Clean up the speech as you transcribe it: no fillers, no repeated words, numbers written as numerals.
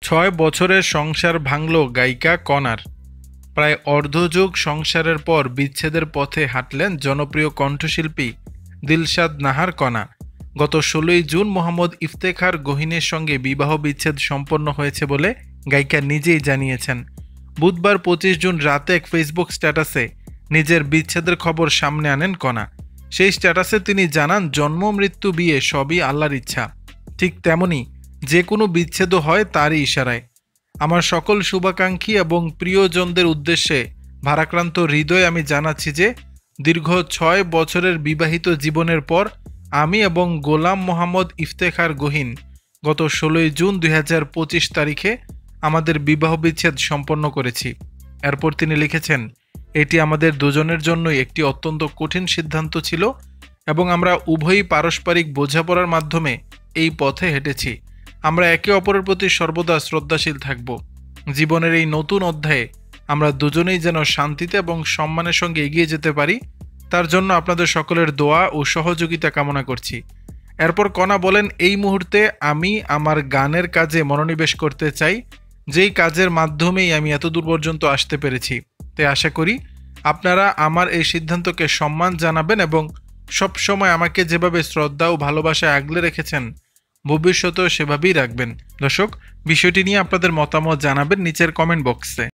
৬ বছরের সংসার ভাঙল গায়িকা কণার। প্রায় অর্ধযুগ সংসারের পর বিচ্ছেদের পথে হাঁটলেন জনপ্রিয় কণ্ঠশিল্পী দিলশাদ নাহার কণা। গত ১৬ই জুন মোহাম্মদ ইফতেখার গহীনের সঙ্গে বিবাহ বিচ্ছেদ সম্পন্ন হয়েছে বলে গায়িকা নিজেই জানিয়েছেন। বুধবার ২৫ জুন রাতে এক ফেসবুক স্ট্যাটাসে নিজের বিচ্ছেদের খবর সামনে আনেন কণা। সেই স্ট্যাটাসে তিনি জানান, জন্ম মৃত্যু বিয়ে সবই আল্লাহর ইচ্ছা, ঠিক তেমনি যে কোনো বিচ্ছেদও হয় তারই ইশারায়। আমার সকল শুভাকাঙ্ক্ষী এবং প্রিয়জনদের উদ্দেশ্যে ভারাক্রান্ত হৃদয়ে আমি জানাচ্ছি যে দীর্ঘ ৬ বছরের বিবাহিত জীবনের পর আমি এবং গোলাম মোহাম্মদ ইফতেখার গহীন গত ১৬ই জুন ২০২৫ তারিখে আমাদের বিবাহ বিচ্ছেদ সম্পন্ন করেছি। এরপর তিনি লিখেছেন, এটি আমাদের দুজনের জন্যই একটি অত্যন্ত কঠিন সিদ্ধান্ত ছিল এবং আমরা উভয়ই পারস্পরিক বোঝাপড়ার মাধ্যমে এই পথে হেঁটেছি। আমরা একে অপরের প্রতি সর্বদা শ্রদ্ধাশীল থাকব। জীবনের এই নতুন অধ্যায়ে আমরা দুজনেই যেন শান্তিতে এবং সম্মানের সঙ্গে এগিয়ে যেতে পারি, তার জন্য আপনাদের সকলের দোয়া ও সহযোগিতা কামনা করছি। এরপর কণা বলেন, এই মুহূর্তে আমি আমার গানের কাজে মনোনিবেশ করতে চাই, যেই কাজের মাধ্যমেই আমি এত দূর পর্যন্ত আসতে পেরেছি। তাই আশা করি আপনারা আমার এই সিদ্ধান্তকে সম্মান জানাবেন এবং সবসময় আমাকে যেভাবে শ্রদ্ধা ও ভালোবাসায় আগলে রেখেছেন ভবিষ্যতেও সেভাবেই রাখবেন। দর্শক, বিষয়টি নিয়ে আপনাদের মতামত জানাবেন নিচের কমেন্ট বক্সে।